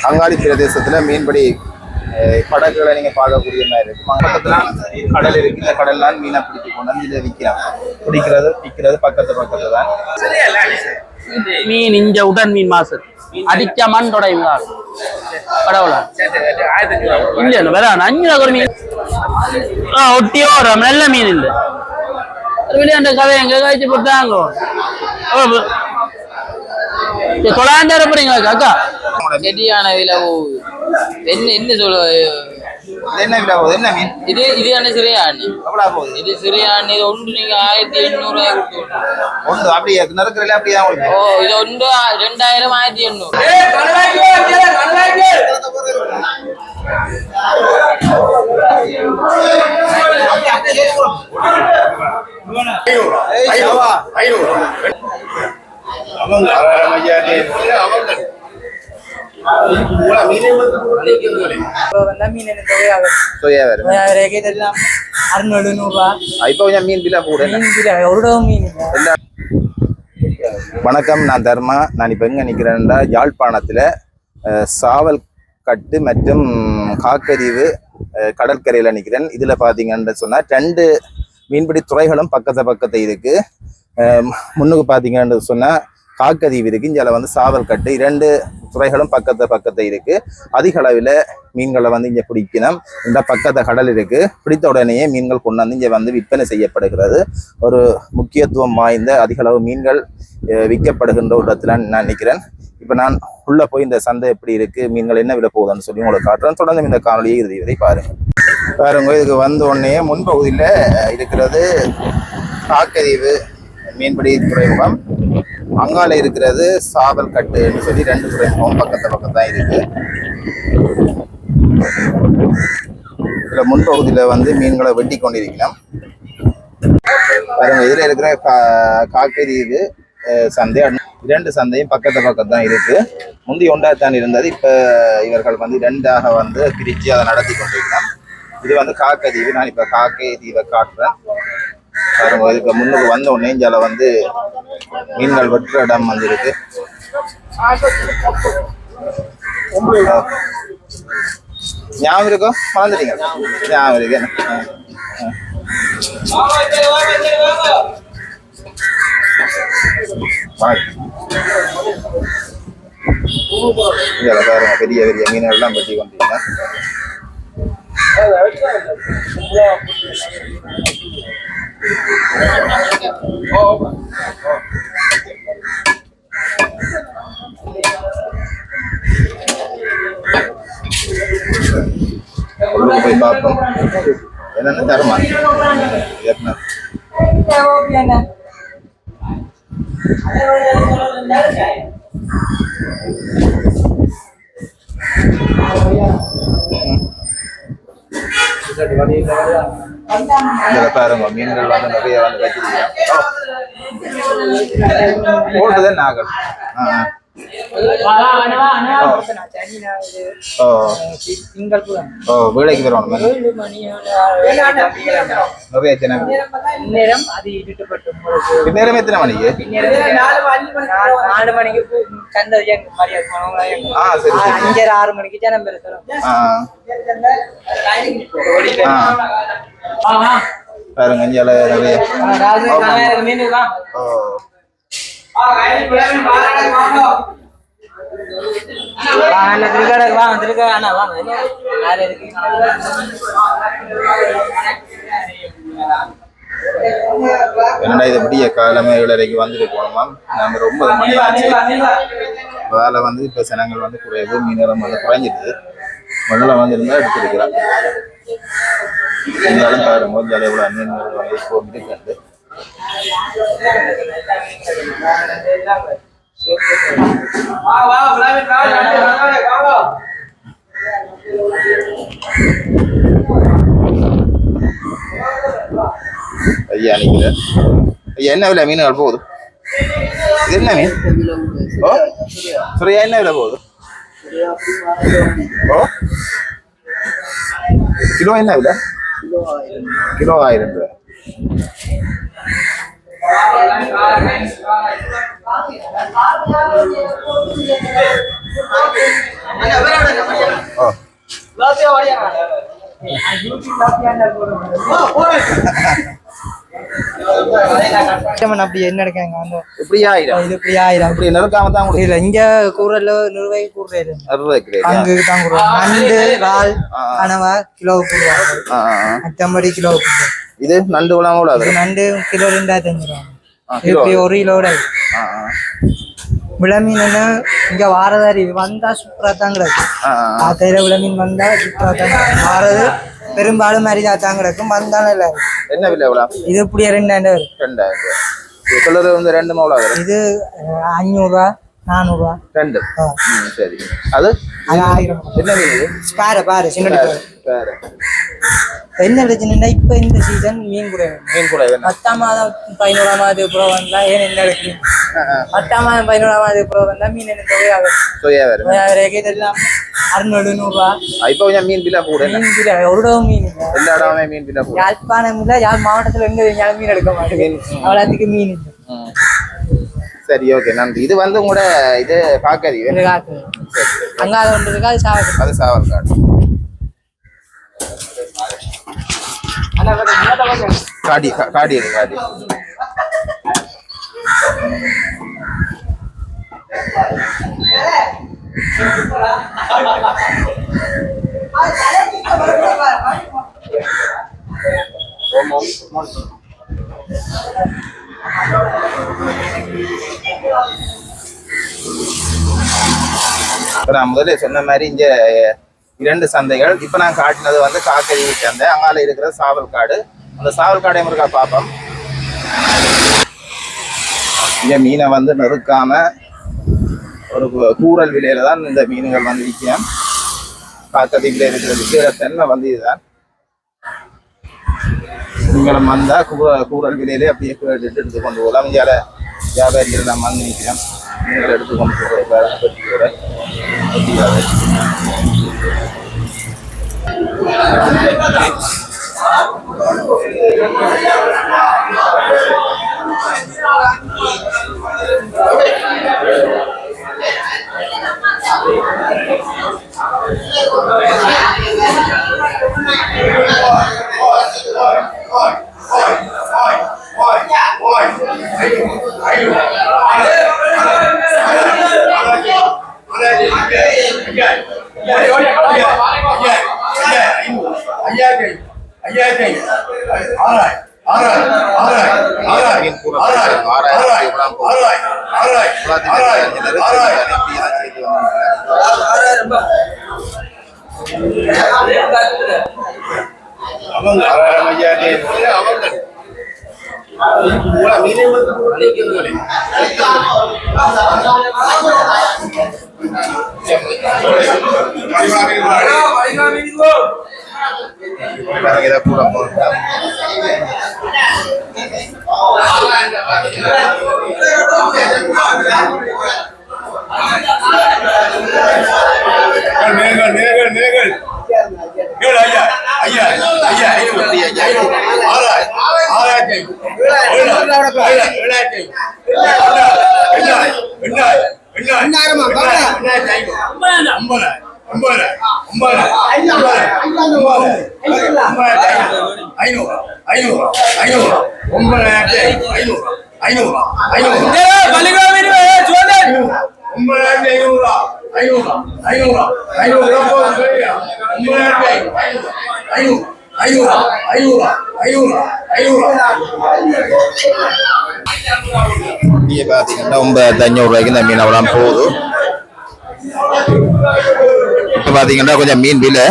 அங்காளி பிரதேசத்துல மீன்பிடி படகுகளை நீங்க பார்க்கக்கூடிய மாதிரி இருக்கு. பக்கத்துல கடல் இருக்கு. இந்த கடல்லாம் மீனை பிடித்து கொண்டு வந்து இதை விற்கிறாங்க. விற்கிறது பக்கத்துல தான். மீன் இஞ்ச உடன் மீன் மாசு அடிக்க மண் தொடங்க கடவுளா இல்ல வேற 5 ஒரு மீன் ஒட்டியோ நல்ல மீன் இல்ல விளையாண்ட கதை எங்க காய்ச்சி போட்டாங்க 900 போறீங்களா அக்கா செடியான விலை போகுது. என்ன சொல்ல என்ன விலை போகுது? என்ன மீன் இது? இது சிறையாணி. எவ்வளவு போகுது இது சிறையாணி. இது ஒன்று நீங்க 1800 கொடுத்து ஒன்று அப்படியே நறுக்கிறதுல அப்படியே. ஓ இது ஒன்று 2000 1800. வணக்கம், நான் தர்மா. நான் இப்ப எங்க நிக்கிறேன்னா யாழ்ப்பாணத்துல சாவல் கட்டு மற்றும் காக்கதீவு கடற்கரையில நிக்கிறேன். இதுல பாத்தீங்கன்னு சொன்னா 2 மீன்பிடி துறைகளும் பக்கத்தை இருக்கு. முன்னுக்கு பாத்தீங்கன்னு சொன்னா காக்கதீவு இருக்கு, இங்கே வந்து சாவல் கட்டு. 2 துறைகளும் பக்கத்தை இருக்கு. அதிக அளவில் மீன்களை வந்து இங்கே பிடிக்கணும். இந்த பக்கத்தை கடல் இருக்கு. பிடித்த உடனேயே மீன்கள் கொண்டு வந்து இங்கே வந்து விற்பனை செய்யப்படுகிறது. ஒரு முக்கியத்துவம் வாய்ந்த அதிக அளவு மீன்கள் விற்கப்படுகின்ற ஒரு இடத்துல நான் நிற்கிறேன். இப்போ நான் உள்ள போய் இந்த சந்தை எப்படி இருக்கு, மீன்கள் என்ன விலை போகுதுன்னு சொல்லி உங்களுக்கு காட்டுறேன். தொடர்ந்து இந்த காணொலியை இறுதி வரை பாருங்க. இதுக்கு வந்த உடனே முன்பகுதியில் இருக்கிறது காக்கதீவு மீன்பிடி துறைமுகம். அங்கால இருக்கிறது சாவல் கட்டுன்னு சொல்லி 2 துறைமுகம் பக்கத்தான் இருக்கு. இதுல முன்பகுதியில வந்து மீன்களை வெட்டி கொண்டிருக்கணும். பாருங்க, இதுல இருக்கிற காக்கதீவு சந்தை 2 சந்தையும் பக்கத்தான் இருக்கு. முந்தி ஒன்றாத்தான் இருந்தது. இப்ப இவர்கள் வந்து 2ஆக வந்து பிரிச்சு அதை நடத்தி கொண்டிருக்கணும். இது வந்து காக்கதீவு. நான் இப்ப காக்கதீவை காட்டுறேன். பாருங்க, இதுக்கு முன்னுக்கு வந்த உடனே இஞ்சால வந்து மீன்கள் வெட்டுற இடம் வந்து இருக்கு. ஞாபகம் இருக்கும்? மறந்துட்டீங்க? ஞாபகம் இருக்கு. பாருங்க, பெரிய மீன்கள் எல்லாம் வெட்டி கொண்டிருக்கேன். போய் பார்ப்போம் என்னன்னு தருமா. பாருங்க, மீன்கள் வந்து நிறைய வந்து வச்சிருக்கோம். போட்டுதான் நாங்கள் வேலைக்கு வரணும். நிறைய நேரம் எத்தனை மணிக்கு? 4 மணிக்கு சந்தை. சரி, 5-6 மணிக்கு ஜனம் பெருக்கிறோம். பாருங்க, நிறைய மீன் என்னடா இது விடிய காலமே 7:30 வந்துட்டு போனோமா. நாங்கள் 9 மணி ஆச்சு. வேலை வந்து இப்போ ஜனங்கள் வந்து குறைவு, மீன்களும் வந்து குறைஞ்சிடுது. முதல்ல வந்து இருந்தால் எடுத்துருக்கிறான். இருந்தாலும் பாருங்க ஜாலியாக எவ்வளோ மீன்கள் வந்து போட்டு கண்டு ஐயா நிற்கிறேன். ஐயா, என்ன விலை மீன்கள் போகுது? இது என்ன மீன்? ஓ சரியா, என்ன விலை போகுது? ஓ கிலோ என்ன விலை? கிலோ 1000 ரூபாய். ஓ அப்படி என்ன எடுக்காங்க அந்த இப்படி ஆயிரம் இது இப்படி ஆயிரம் இப்படி நெருக்காம தான் கொடுக்கும். இல்ல இங்க கூறல நிர்வாகி கூறுறாரு 60 கிலோ அங்கு தான் கூறுவாங்க நண்டு இறால் கனவா கிலோ கூறுவாங்க மத்தபடி கிலோ இது நண்டு குழம்பு கூட இது நண்டு கிலோ 2500 ரூபாய் கிலோ இப்படி ஒரு கிலோட விளமீன் இங்க வாரதாரி வந்தா சூப்பரா தான் கிடக்கும் ஆத்தையில விளமீன் வந்தா சூப்பரா தான் வாரது பெரும்பாலும் மரியாதை தான் கிடக்கும் வந்தாலும் இல்ல என்ன விலை எவ்வளோ இது இப்படியே 2000 2000 சொல்றது வந்து 2 மௌலா வரும் இது 500 ரூபா 400 ரூபா ரெண்டு சரி அது 1000 என்ன மீன் இது பாரு சின்ன வேற என்ன பிரச்சனைன்னா இப்ப இந்த சீசன் மீன் கூட மீன் கூட வேணும் 10ஆம் மாதம் 11ஆம் மாதம் அப்புறம் வந்தா ஏன் என்ன இருக்கு 10ஆம் மாதம் 11ஆம் மாதம் அப்புறம் வந்தா மீன் என்ன தொகையாகும் சோயா வேற இதெல்லாம் 600 ரூபா இப்போ கொஞ்சம் மீன் பில்லா கூட மீன் கிலோ ஒரு டவு மீன் இல்லை எல்லா இடமே மீன் பில்லா கூட யாழ்ப்பாணம் இல்ல யாழ் மாவட்டத்துல எங்க இருந்தாலும் மீன் எடுக்க மாட்டேங்குது அவ்வளோத்துக்கு மீன் இல்லை சரி ஓகே நன்றி இது வந்து உங்களோட இது காக்கறி அங்க அது ஒன்று இருக்கா அது சாவல் அது சாவல் காடு காடி காடி காடி நான் முதல்ல சொன்ன மாதிரி இங்க 2 சந்தைகள் இப்ப நான் காட்டினது வந்து காக்கறி சந்தை அங்கால இருக்கிற சாவல்காடு அந்த சாவல்காடை முருகா பாப்போம் இங்க மீனை வந்து நெருக்காம ஒரு கூறல் விலையில தான் இந்த மீன்கள் வந்து விற்கும் காக்கறியில இருக்கிறதுக்கு தென்னை வந்து இதுதான் நீங்களும் வந்தா கூறல் விலையிலே அப்படியே கேட்டுட்டு எடுத்து கொண்டு போகலாம் இங்கால வியாபாரிகள் நான் வந்து நிற்கிறேன் நீங்கள் எடுத்து கொண்டு போகிறேன் இதை கூட பாத்தீங்கன்னா 9500 ரூபாய்க்கு இந்த மீன் அவ்வளோ போகுது. இப்ப பாத்தீங்கன்னா கொஞ்சம் மீன் விலை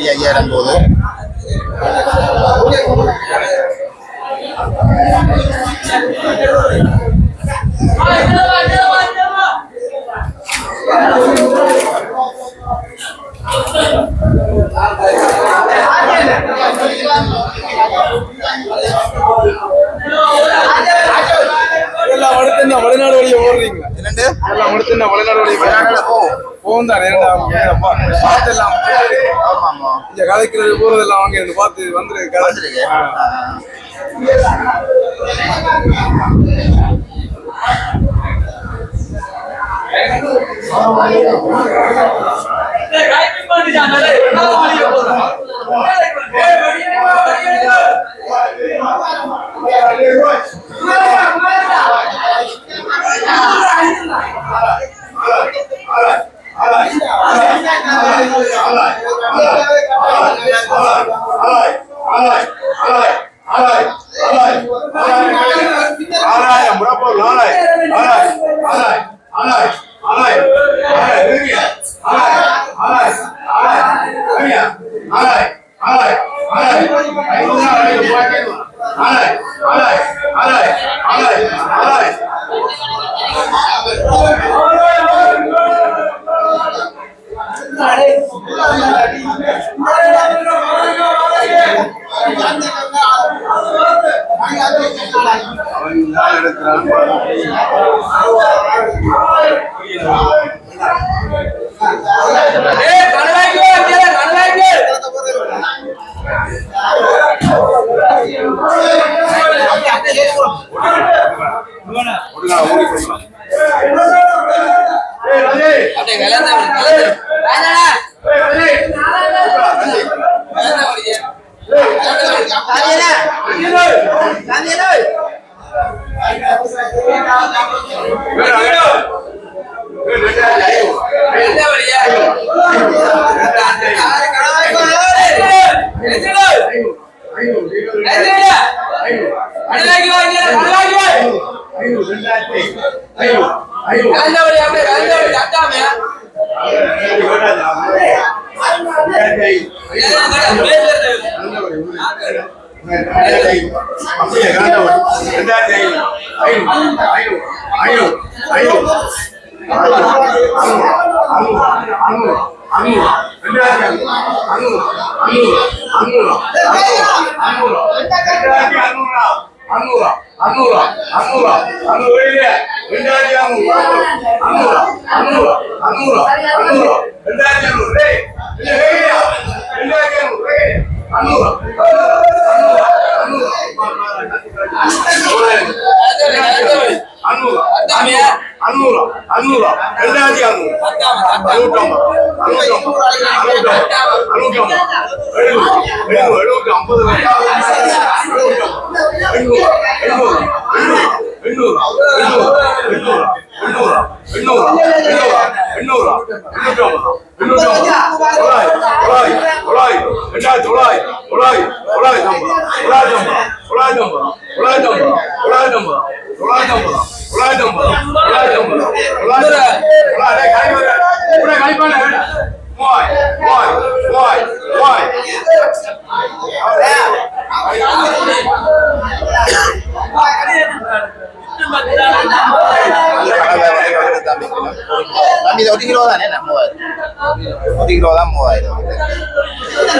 ஐயாயிரம் போது வெளிநாடு வழியை ஓடுறீங்களா? எல்லாம் முடிச்சு வெளிநாடு வழியை போகும் தான் பார்த்தெல்லாம் இங்க கதைக்கிறது போறதெல்லாம் வாங்க இருந்து பார்த்து வந்துருக்கு. ஒரு கிலோ தானே 3000 1 கிலோ தான் 3000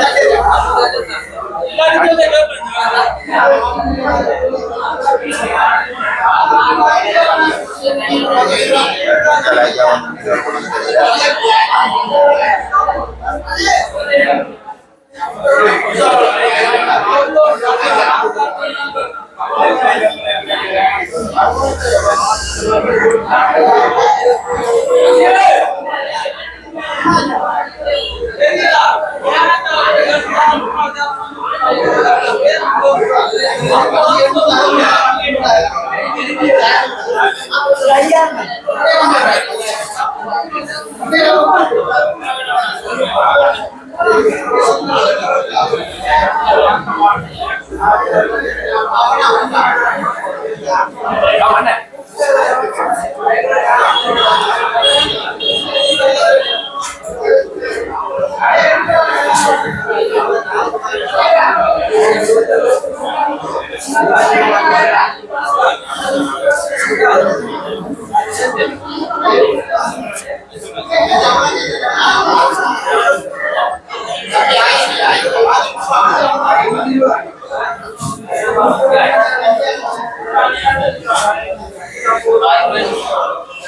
Thank you.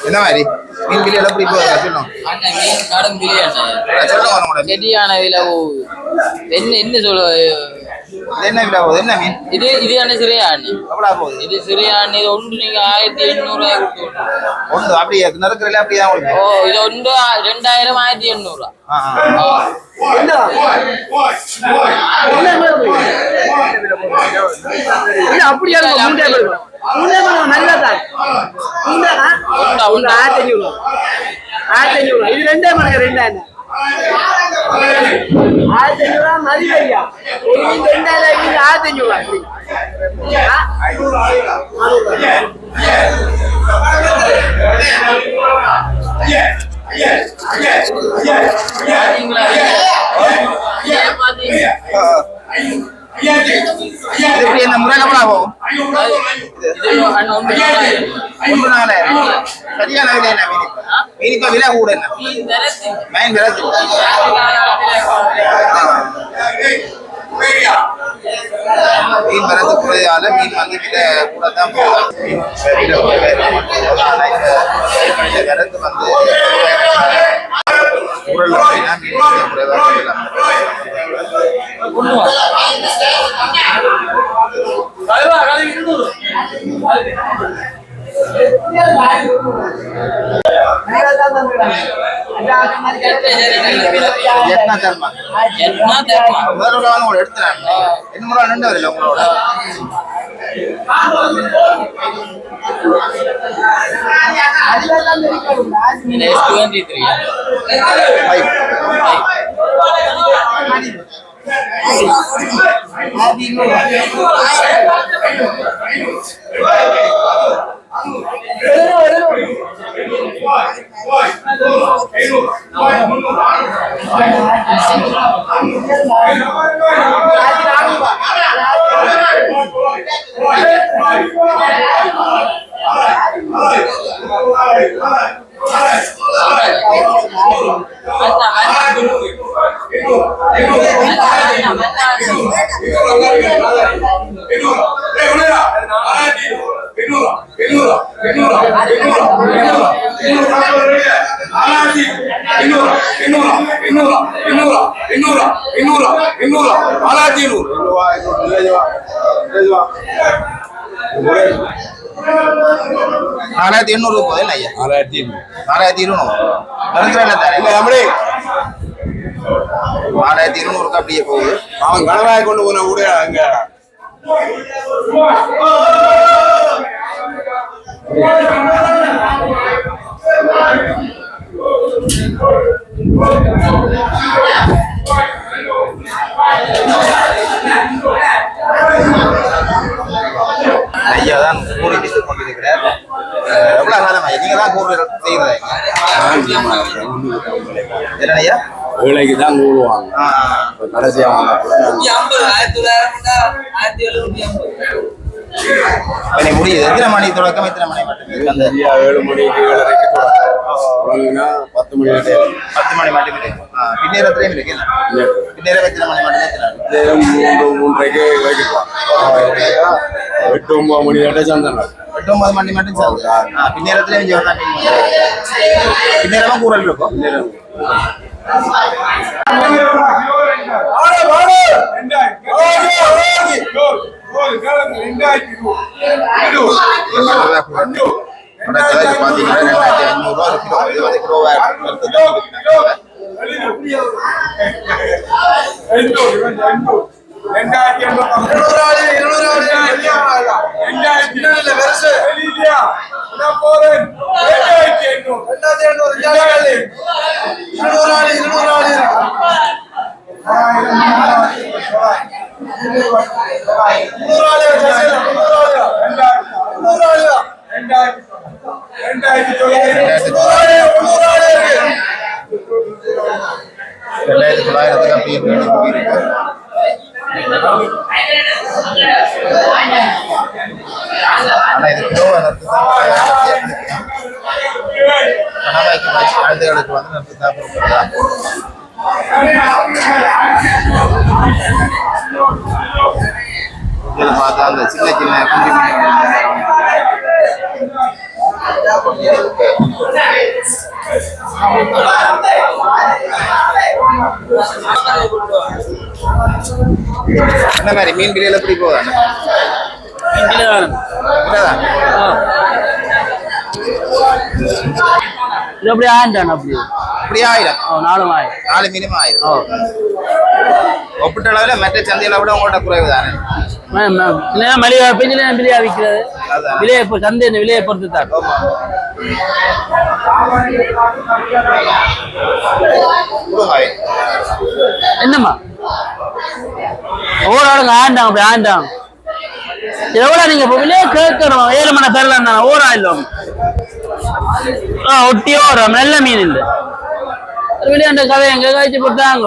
என்ன மாதிரி மீன் கிளியெல்லாம் எப்படி போகுது சொல்லும் மீன் கடும் சொல்லுங்க செடியான விலை போகுது. என்ன சொல்ல என்ன விலை போகுது என்ன மீன் இது என்ன சிறையாணி எவ்வளோ போகுது இது சிறையாணி இது ஒன்று நீங்க 1800 கொடுத்து ஒன்று அப்படியே நறுக்கிறல அப்படியே தான் ஓ இது ஒன்று 2000 1800 அப்படியா நல்லதான் 1500 இது 2 மணிக்கு 2000 1500 மதியா 1500 எப்படி என்ன முறை எவ்வளோ ஆகும் ஒன்று நாளே சரியான விலை என்ன மீன் மீன் இப்போ விலை கூட என்ன மீன் விலை மீன் வரது குறையால மீன் வந்து விலை கூட தான் போகும் வரது வந்து குரல் அப்படின்னா மீன் குறைவாக $4800 போகுது என்ன ஐயா 4200 அப்படியே போகுது அவன் கனவாய் கொண்டு போன கூட அங்க ஐயா தான் கூறி வித்துக் கொண்டிருக்கிறார் எவ்வளவு காலம் ஐயா நீங்க தான் கூறு செய்யறதா என்ன ஐயா வேலைக்கு தான் கூடுவாங்க கடைசியா முடியுது எத்தனை மணி தொடக்கம் எத்தனை மணி மட்டும் அந்த 7 மணிக்கு 7:30 தொடங்கினா 10 மணி 10 மணி மட்டும் பின்னேரத்திலையும் இருக்கு பின்னேரம் எத்தனை மணி மட்டும் 3:30 வைக்குவாங்க 8-9 மணி வரை சந்தனம் 8-9 மணி மட்டும் சாப்பிடுறா பின்னேரத்திலையும் பின்னேரமா கூறல் இருக்கும் ஆனா இது கிலோ குழந்தைகளுக்கு வந்து நட்டு தான் இதில் பார்த்தா அந்த சின்ன சின்ன குஞ்சு என்ன மாதிரி மீன் கிளியில எப்படி போவாங்க இது அப்படியே ஆயிரம் அப்படி இப்படி 1000 4 மினிமம் 1000 ஒப்பிட்ட அளவில் மற்ற சந்தையில விட உங்கள்கிட்ட குறைவு தானே மலிவா பெஞ்சில விலையா விற்கிறது விலையை சந்தை விலையை பொறுத்து தான் என்னம்மா ஒவ்வொரு ஆளுங்க ஆண்டாங்க அப்படி ஆண்டாங்க எவ்வளவு நீங்க விலையை கேட்கணும் 7 மணி தரலாம் தானே ஓரா இல்லை ஒட்டியோ வரும் நல்ல மீன் இல்லை விளையாண்ட கதை எங்க காய்ச்சி போட்டாங்க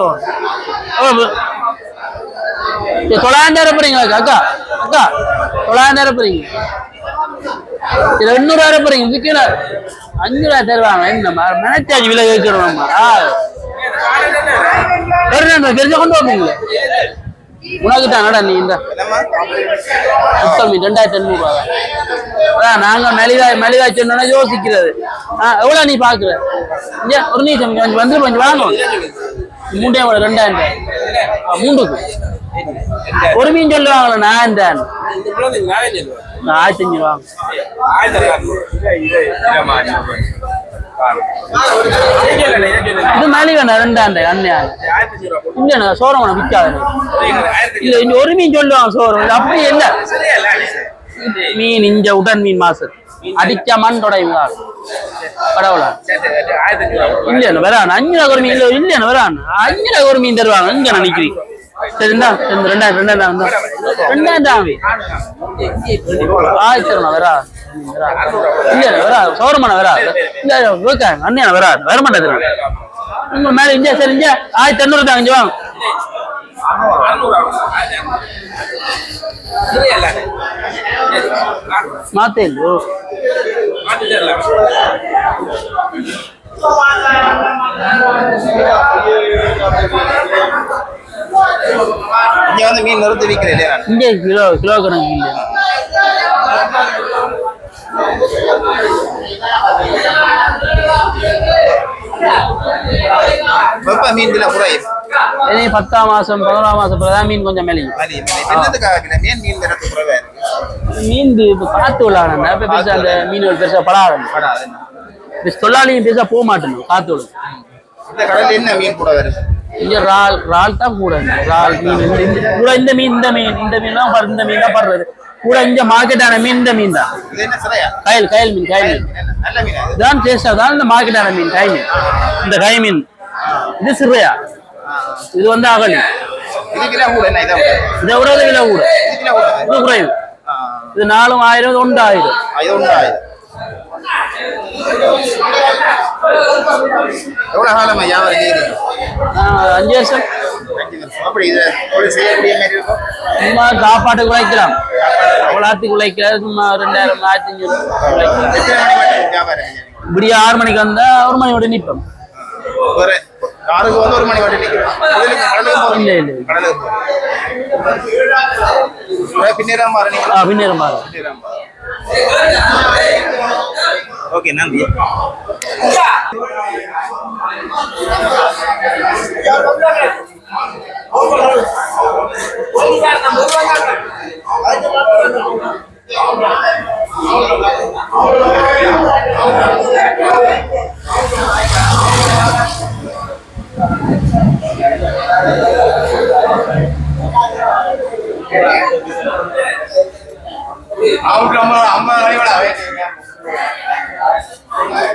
900 போறீங்களா அக்கா அக்கா 900 போறீங்க 200 போறீங்க இதுக்கு 500 தருவாங்க என்னம்மா மெனச்சாஜ் விலை கேட்கணும்மா தெரிஞ்ச கொண்டு வாங்க உனக்கு தானடா நீ இந்த 2800 அதான் நாங்க மெலிதா சொன்னா யோசிக்கிறது எவ்வளவு நீ பாக்குற ஒரு நிமிஷம் வந்து கொஞ்சம் வாங்கும் 2000 மூன்றுக்கு ஒரு மீன் சொல்லுவாங்களா நான் தான் 1500 வாங்க இது மலிவண்ணா 2000 அண்ணா இல்லண்ணா சோரமண்ணா விற்காது இல்ல இங்க ஒரு மீன் சொல்லுவாங்க சோரம் அப்படி இல்ல மீன் இங்க உடன் மீன் மாசு அடிச்ச மண் தொடையுங்களா கடவுளா இல்லண்ணா வரான் 500 ஒரு மீன் இல்லண்ணா வரான் 500 ஒரு மீன் தருவாங்க இங்க நினைக்கிறீங்க சரி இந்தா 2000 ஆயிரத்தி வரா இல்ல வரா சௌரமான வரா இல்ல அண்ணன் வரா வர மாட்டேது உங்க மேல இஞ்சா சரி இஞ்சா 1500 தான் இங்க வாங்க மாத்தேன் இங்க வந்து மீன் நிறுத்தி விற்கிறேன் இங்க கிலோ கணக்கு இல்ல வெப்ப மீன் விலை குறையும் 10ஆம் மாசம் 11ஆம் மாசம் தான் மீன் கொஞ்சம் மேலே மீன் காத்து விளாடுனா பெருசா அந்த மீன் பெருசா படாது தொழிலாளியும் பெருசா போக மாட்டேன் காத்து விடும் இந்த கடல்ல என்ன மீன் கூட வருது இங்க ரால் தான் கூட ரால் மீன் கூட இந்த மீன் தான் இந்த மீன் தான் படுறது கூட இங்க மார்க்கெட்டான மீன் இந்த மீன் தான் கயல் மீன் தான் டேஸ்டா தான் இந்த மார்க்கெட்டான மீன் கை மீன் இந்த கை மீன் இது சிறையா இது வந்து அகலி இதை விட விலை கூட இது குறைவு இது 4000 1000 எவ்வளவு காலமா வியாபாரம் செய்யுறீங்க 5 வருஷம் அப்படி இது ஒரு செய்யக்கூடிய மாதிரி இருக்கும் சும்மா சாப்பாட்டுக்கு உழைக்கலாம் அவ்வளோத்துக்கு உழைக்கிறது சும்மா 2000 1500 உழைக்கலாம் இப்படி 6 மணிக்கு வந்தா 1 மணியோட நிற்போம் காருக்கு வந்து 1 மணி வரை நிற்கிறோம் பின்னேரம் மாறும் ஓகே நன்றி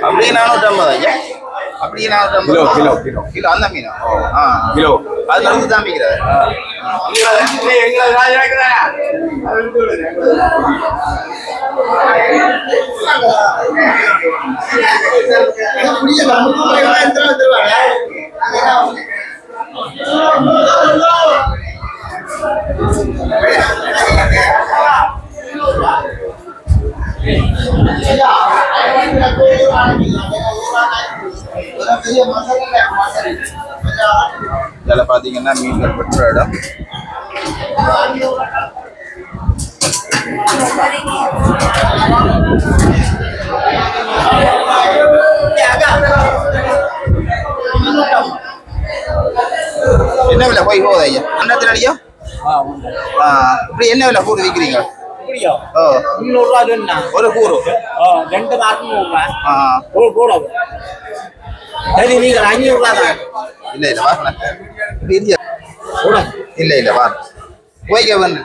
அப்படியே 450 ஐயா. அப்படியே 450. கிலோ கிலோ கிலோ கிலோ அந்த மீன். கிலோ அது வந்து காமிக்கிறாரு. இதில் பார்த்தீங்கன்னா மீன்கள் பெற்ற இடம். என்ன விலை போய் போகுது ஐயா? அண்ணத்தில் அடியோ இப்படி என்ன விலை கூறு விற்கிறீங்க? ஒரு கூறு 2 மாசம் சரி நீங்கள் 500 ரூபா தான். இல்ல இல்ல வாங்க இல்ல இல்ல வாங்க போய்க்க வந்து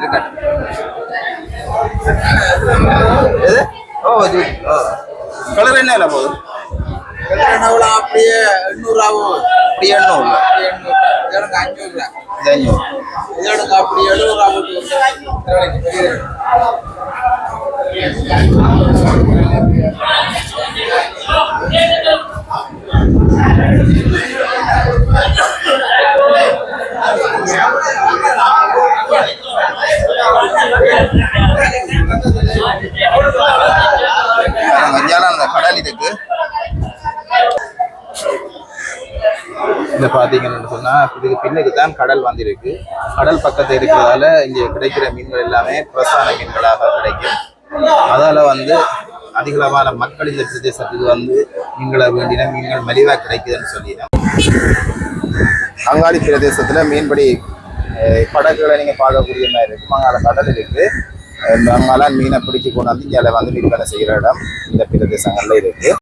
கலர் என்ன இல்லை போகுது? அப்படியே 800 ஆகும். அப்படியே 800 500 இது 500 இதோட அப்படி 70 ஆகும். அந்த கடல் இருக்கு. இங்க பாத்தீங்கன்னு சொன்னா இதுக்கு பின்னுக்கு தான் கடல் வந்திருக்கு. கடல் பக்கத்துல இருக்கிறதால இங்க கிடைக்கிற மீன்கள் எல்லாமே பிரசான மீன்களாக கிடைக்கும். அதால வந்து அதிகளவான மக்கள் இந்த பிரதேசத்துக்கு வந்து மீன்களை வேண்டின மீன்கள் மலிவா கிடைக்குதுன்னு சொல்லிடும். அங்காடி பிரதேசத்துல மீன்பிடி படகுகளை நீங்க பார்க்கக்கூடிய மாதிரி இருக்கும். அங்கால கடல் இருக்கு. அங்கால மீனை பிடிச்சி கொண்டாந்து இங்கே வந்து விற்பனை செய்கிற இடம் இந்த பிரதேசங்கள்ல இருக்கு.